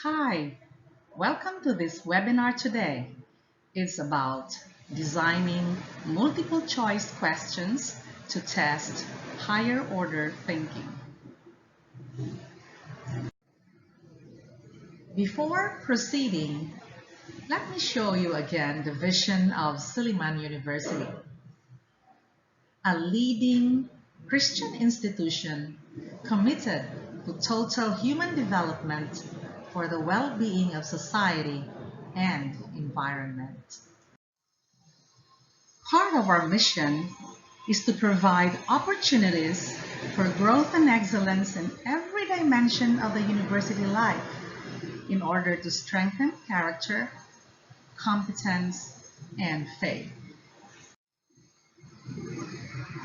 Hi, welcome to this webinar today. It's about designing multiple choice questions to test higher order thinking. Before proceeding, let me show you again the vision of Suleiman University, a leading Christian institution committed to total human development for the well-being of society and environment. Part of our mission is to provide opportunities for growth and excellence in every dimension of the university life in order to strengthen character, competence, and faith.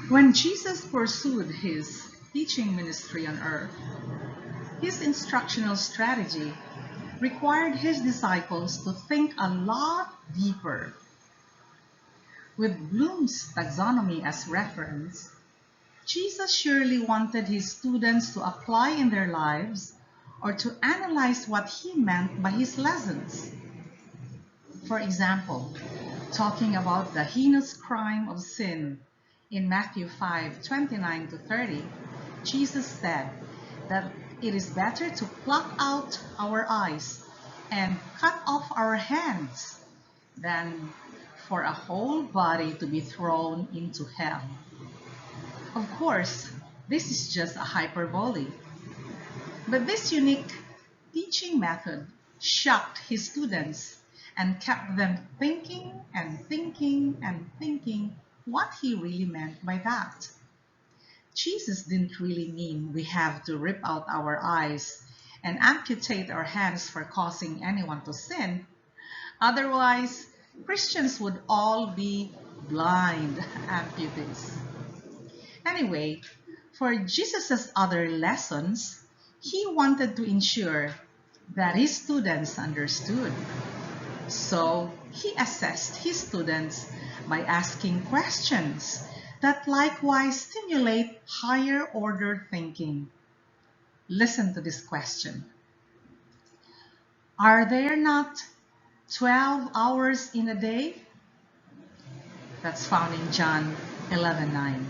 When Jesus pursued his teaching ministry on earth, his instructional strategy required his disciples to think a lot deeper. With Bloom's taxonomy as reference, Jesus surely wanted his students to apply in their lives or to analyze what he meant by his lessons. For example, talking about the heinous crime of sin in Matthew 5:29 to 30, Jesus said that it is better to pluck out our eyes and cut off our hands than for a whole body to be thrown into hell. Of course, this is just a hyperbole, but this unique teaching method shocked his students and kept them thinking and thinking and thinking what he really meant by that. Jesus didn't really mean we have to rip out our eyes and amputate our hands for causing anyone to sin. Otherwise, Christians would all be blind amputees. Anyway, for Jesus' other lessons, he wanted to ensure that his students understood. So he assessed his students by asking questions that likewise stimulate higher order thinking. Listen to this question. Are there not 12 hours in a day? That's found in John 11:9.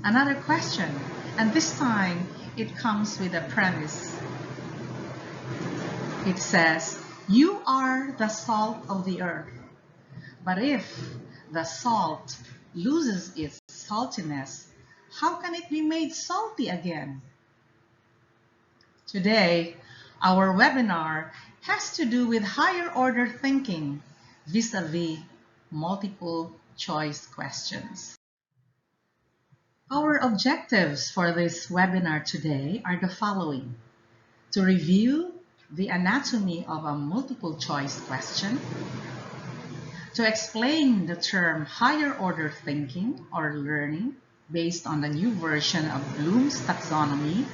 Another question, and this time it comes with a premise. It says, "You are the salt of the earth. But if the salt loses its saltiness, how can it be made salty again?" Today, our webinar has to do with higher order thinking vis-a-vis multiple choice questions. Our objectives for this webinar today are the following: to review the anatomy of a multiple choice question, to explain the term higher order thinking or learning based on the new version of Bloom's taxonomy,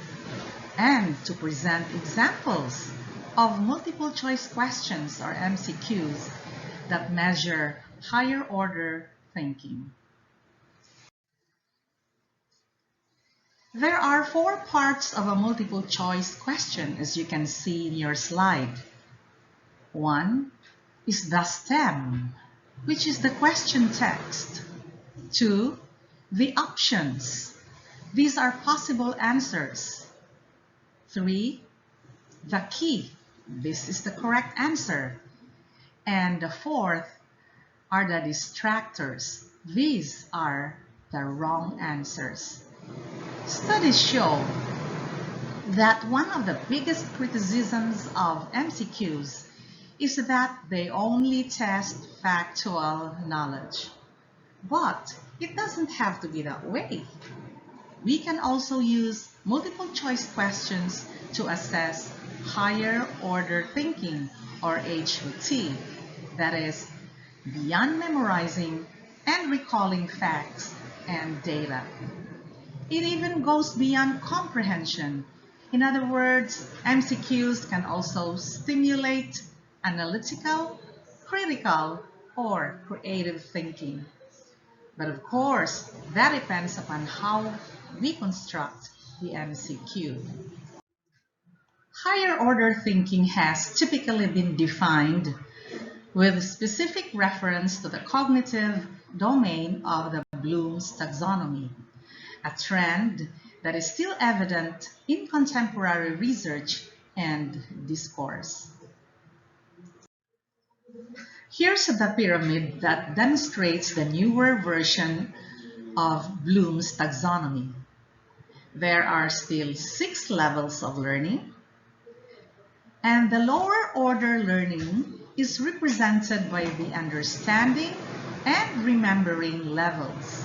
and to present examples of multiple choice questions or MCQs that measure higher order thinking. There are 4 parts of a multiple choice question, as you can see in your slide. 1 is the stem, which is the question text. 2, the options. These are possible answers. 3, the key. This is the correct answer. And the 4th are the distractors. These are the wrong answers. Studies show that one of the biggest criticisms of MCQs is that they only test factual knowledge. But it doesn't have to be that way. We can also use multiple choice questions to assess higher order thinking or HOT, that is, beyond memorizing and recalling facts and data. It even goes beyond comprehension. In other words, MCQs can also stimulate analytical, critical, or creative thinking. But of course, that depends upon how we construct the MCQ. Higher order thinking has typically been defined with specific reference to the cognitive domain of the Bloom's taxonomy, a trend that is still evident in contemporary research and discourse. Here's the pyramid that demonstrates the newer version of Bloom's taxonomy. There are still 6 levels of learning, and the lower order learning is represented by the understanding and remembering levels.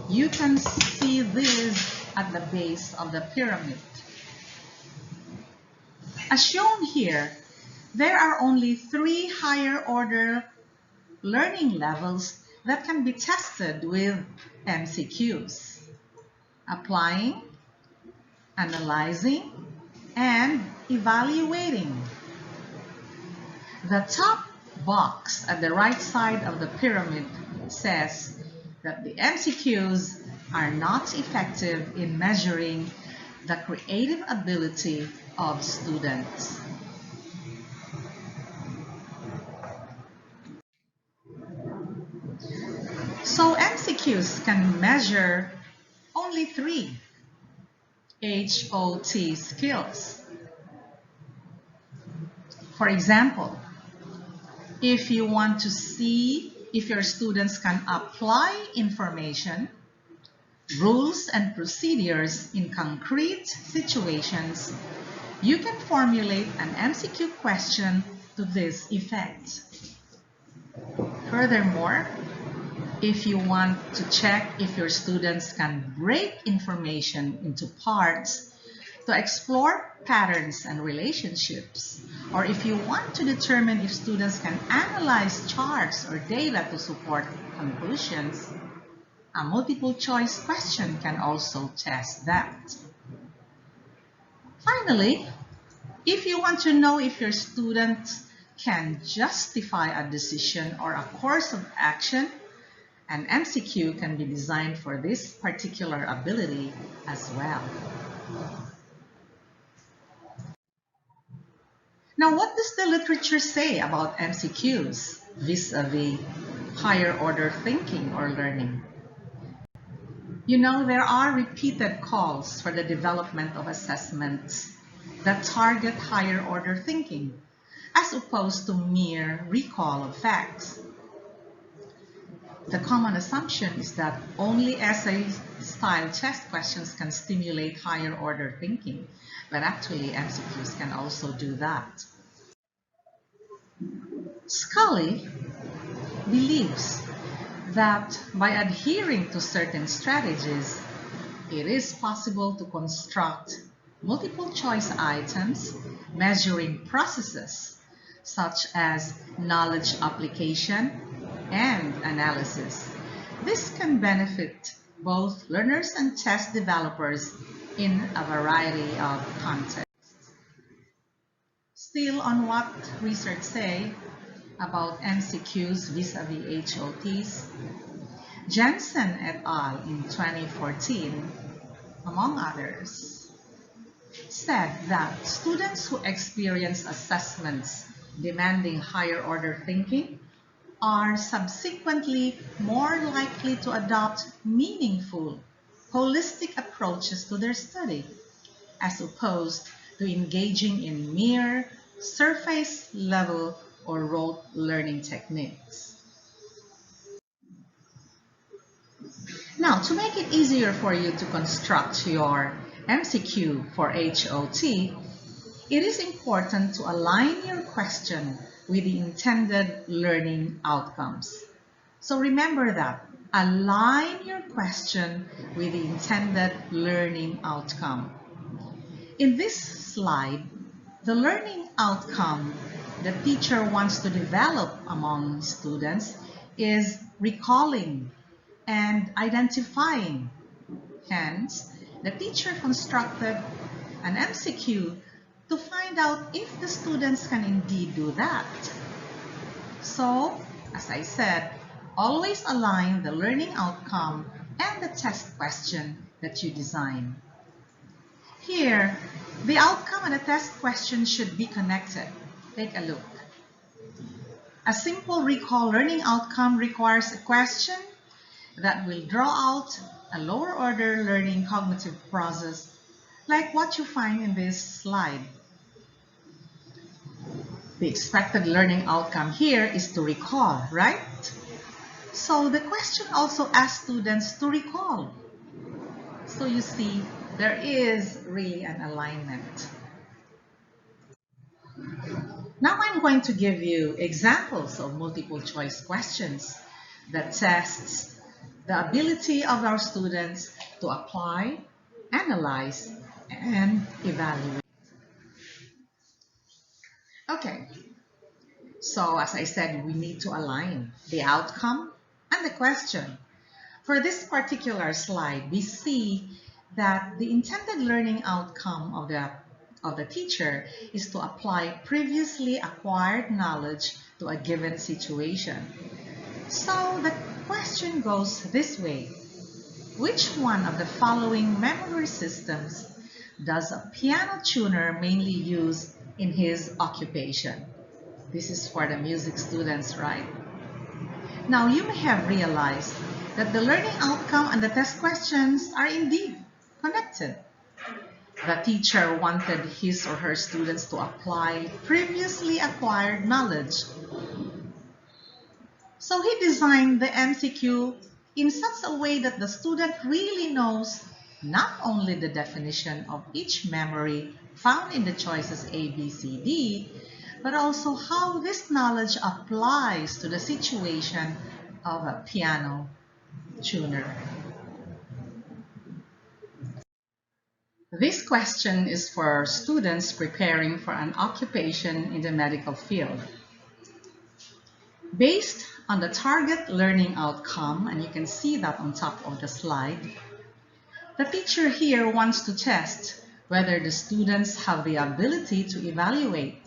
You can see this at the base of the pyramid. As shown here, there are only 3 higher order learning levels that can be tested with MCQs: applying, analyzing, and evaluating. The top box at the right side of the pyramid says that the MCQs are not effective in measuring the creative ability of students. So MCQs can measure only 3 HOT skills. For example, if you want to see if your students can apply information, rules, and procedures in concrete situations, you can formulate an MCQ question to this effect. Furthermore, if you want to check if your students can break information into parts to explore patterns and relationships, or if you want to determine if students can analyze charts or data to support conclusions, a multiple choice question can also test that. Finally, if you want to know if your students can justify a decision or a course of action, an MCQ can be designed for this particular ability as well. Now, what does the literature say about MCQs vis-a-vis higher order thinking or learning? You know, there are repeated calls for the development of assessments that target higher order thinking, as opposed to mere recall of facts. The common assumption is that only essay-style test questions can stimulate higher order thinking, but actually MCQs can also do that. Scully believes that by adhering to certain strategies, it is possible to construct multiple choice items measuring processes such as knowledge application and analysis. This can benefit both learners and test developers in a variety of contexts. Still, on what research say about MCQs vis-a-vis HOTs, Jensen et al. In 2014, among others, said that students who experience assessments demanding higher order thinking are subsequently more likely to adopt meaningful, holistic approaches to their study, as opposed to engaging in mere surface-level or rote learning techniques. Now, to make it easier for you to construct your MCQ for HOT, it is important to align your question with the intended learning outcomes. So remember that. Align your question with the intended learning outcome. In this slide, the learning outcome the teacher wants to develop among students is recalling and identifying. Hence, the teacher constructed an MCQ to find out if the students can indeed do that. So, as I said, always align the learning outcome and the test question that you design. Here, The outcome and the test question should be connected. Take a look. A simple recall learning outcome requires a question that will draw out a lower order learning cognitive process like what you find in this slide. The expected learning outcome here is to recall, right? So the question also asks students to recall. So you see, there is really an alignment. Now I'm going to give you examples of multiple choice questions that tests the ability of our students to apply, analyze, and evaluate. Okay, so as I said, we need to align the outcome and the question. For this particular slide, we see that the intended learning outcome of the teacher is to apply previously acquired knowledge to a given situation. So the question goes this way. Which one of the following memory systems does a piano tuner mainly use in his occupation? This is for the music students, right? Now you may have realized that the learning outcome and the test questions are indeed connected. The teacher wanted his or her students to apply previously acquired knowledge. So he designed the MCQ in such a way that the student really knows not only the definition of each memory found in the choices A, B, C, D, but also how this knowledge applies to the situation of a piano tuner. This question is for students preparing for an occupation in the medical field. Based on the target learning outcome, and you can see that on top of the slide, the teacher here wants to test whether the students have the ability to evaluate.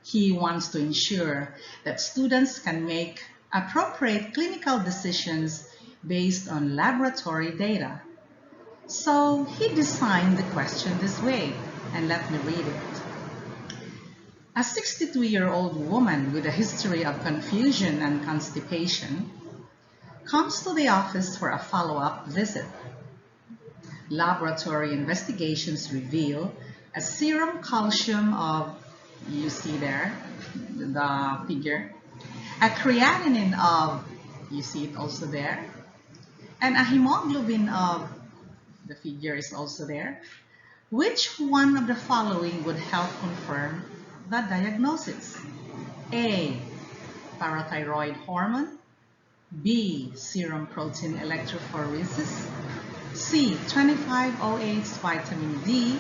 He wants to ensure that students can make appropriate clinical decisions based on laboratory data. So he designed the question this way, and let me read it. A 62-year-old woman with a history of confusion and constipation comes to the office for a follow-up visit. Laboratory investigations reveal a serum calcium of, you see there, the figure, a creatinine of, you see it also there, and a hemoglobin of, the figure is also there. Which one of the following would help confirm the diagnosis? A, parathyroid hormone. B, serum protein electrophoresis. C, 25-OH vitamin D.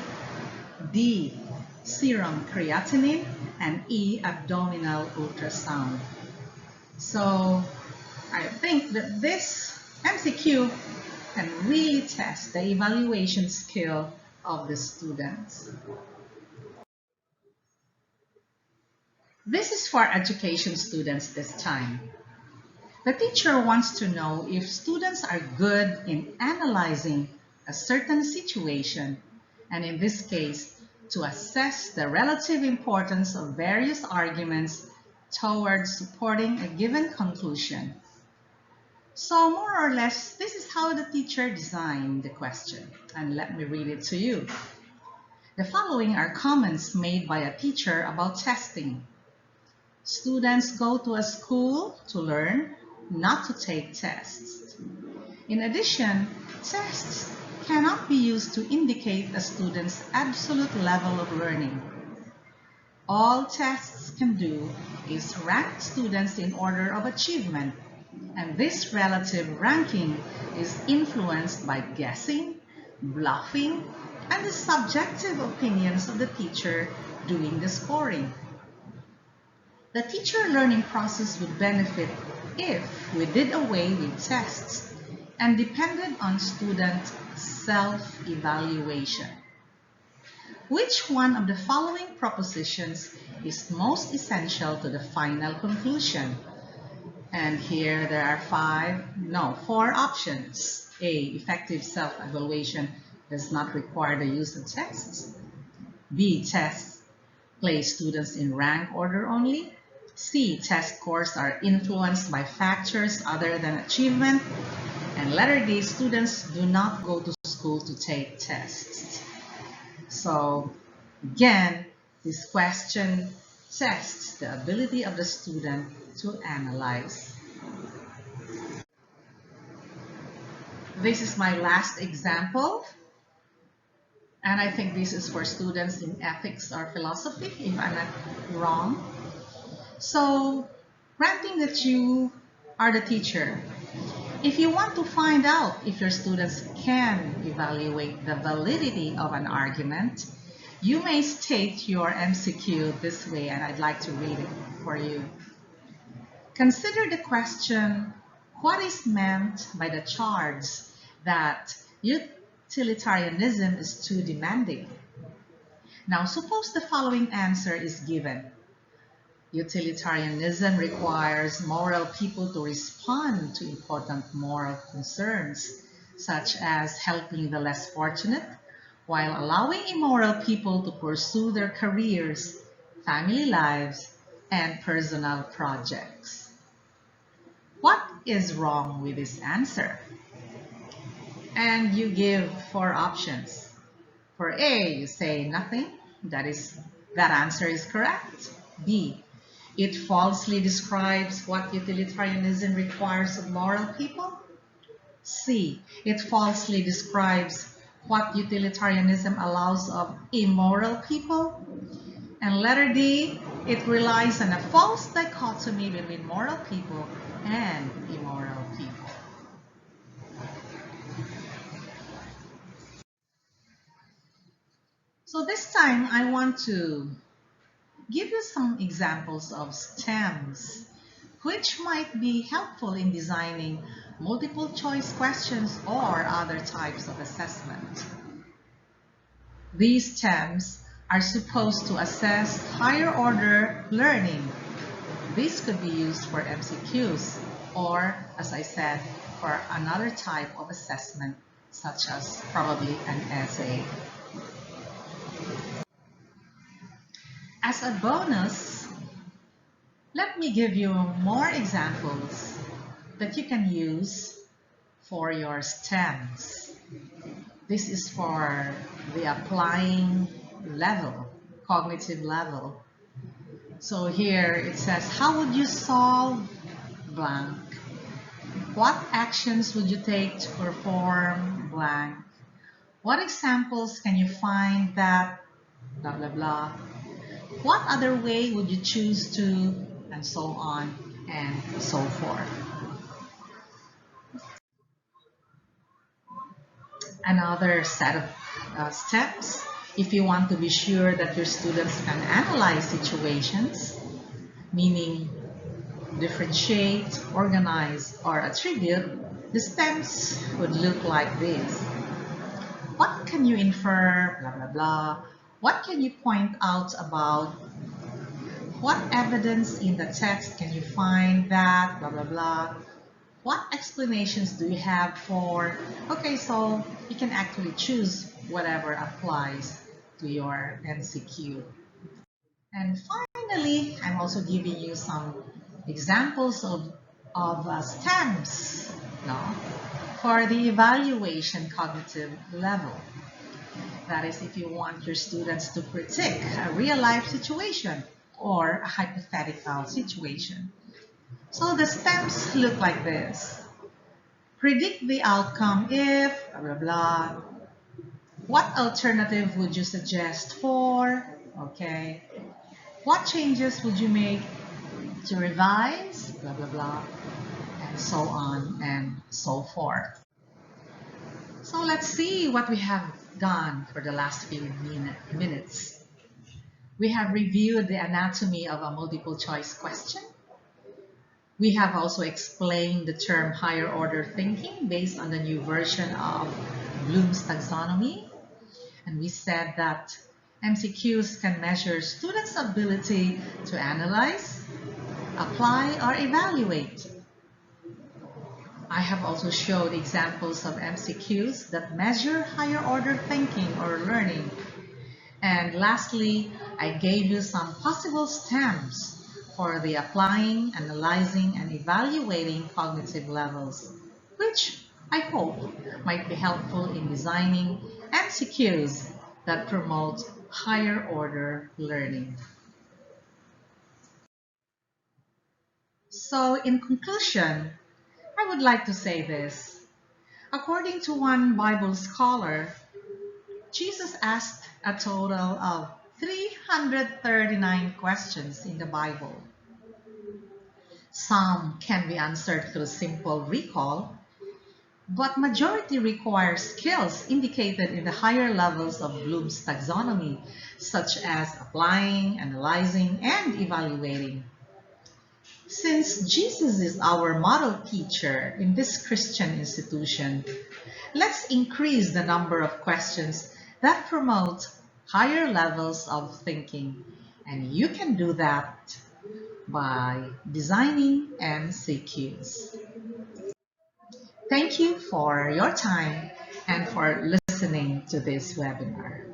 D, serum creatinine. And E, abdominal ultrasound. So I think that this MCQ can really test the evaluation skill of the students. This is for education students this time. The teacher wants to know if students are good in analyzing a certain situation, and in this case, to assess the relative importance of various arguments towards supporting a given conclusion. So more or less, this is how the teacher designed the question. And let me read it to you. The following are comments made by a teacher about testing. Students go to a school to learn, not to take tests. In addition, tests cannot be used to indicate a student's absolute level of learning. All tests can do is rank students in order of achievement, and this relative ranking is influenced by guessing, bluffing, and the subjective opinions of the teacher doing the scoring. The teacher learning process would benefit if we did away with tests and depended on student self-evaluation. Which one of the following propositions is most essential to the final conclusion? And here there are four options. A, effective self-evaluation does not require the use of tests. B. Tests place students in rank order only. C. Test scores are influenced by factors other than achievement. And letter D. Students do not go to school to take tests. So again, this question tests the ability of the student to analyze. This is my last example. And I think this is for students in ethics or philosophy, if I'm not wrong. So, granting that you are the teacher, if you want to find out if your students can evaluate the validity of an argument, you may state your MCQ this way, and I'd like to read it for you. Consider the question, what is meant by the charge that utilitarianism is too demanding? Now, suppose the following answer is given. Utilitarianism requires moral people to respond to important moral concerns, such as helping the less fortunate, while allowing immoral people to pursue their careers, family lives, and personal projects. What is wrong with this answer? And you give 4 options. For A, you say nothing. That answer is correct. B, it falsely describes what utilitarianism requires of moral people. C, it falsely describes what utilitarianism allows of immoral people. And letter D, it relies on a false dichotomy between moral people and immoral people. So this time I want to give you some examples of stems which might be helpful in designing multiple choice questions or other types of assessment. These stems are supposed to assess higher order learning. This could be used for MCQs or, as I said, for another type of assessment such as probably an essay. As a bonus, let me give you more examples that you can use for your stems. This is for the applying level, cognitive level. So here it says, how would you solve blank? What actions would you take to perform blank? What examples can you find that blah blah blah? What other way would you choose to, and so on and so forth. Another set of steps, if you want to be sure that your students can analyze situations, meaning differentiate, organize, or attribute, the steps would look like this. What can you infer, blah, blah, blah? What can you point out about? What evidence in the text can you find that, blah, blah, blah? What explanations do you have for? Okay, so you can actually choose whatever applies to your MCQ. And finally, I'm also giving you some examples of stems, no, for the evaluation cognitive level. That is, if you want your students to predict a real-life situation or a hypothetical situation. So the steps look like this. Predict the outcome if, blah, blah, blah. What alternative would you suggest for? Okay. What changes would you make to revise? Blah, blah, blah. And so on and so forth. So let's see what we have done for the last few minutes. We have reviewed the anatomy of a multiple choice question. We have also explained the term higher order thinking based on the new version of Bloom's taxonomy. And we said that MCQs can measure students' ability to analyze, apply, or evaluate. I have also showed examples of MCQs that measure higher order thinking or learning. And lastly, I gave you some possible stems for the applying, analyzing, and evaluating cognitive levels, which I hope might be helpful in designing MCQs that promote higher order learning. So in conclusion, I would like to say this. According to one Bible scholar, Jesus asked a total of 339 questions in the Bible. Some can be answered through simple recall, but majority require skills indicated in the higher levels of Bloom's taxonomy, such as applying, analyzing, and evaluating. Since Jesus is our model teacher in this Christian institution, let's increase the number of questions that promote higher levels of thinking. And you can do that by designing MCQs. Thank you for your time and for listening to this webinar.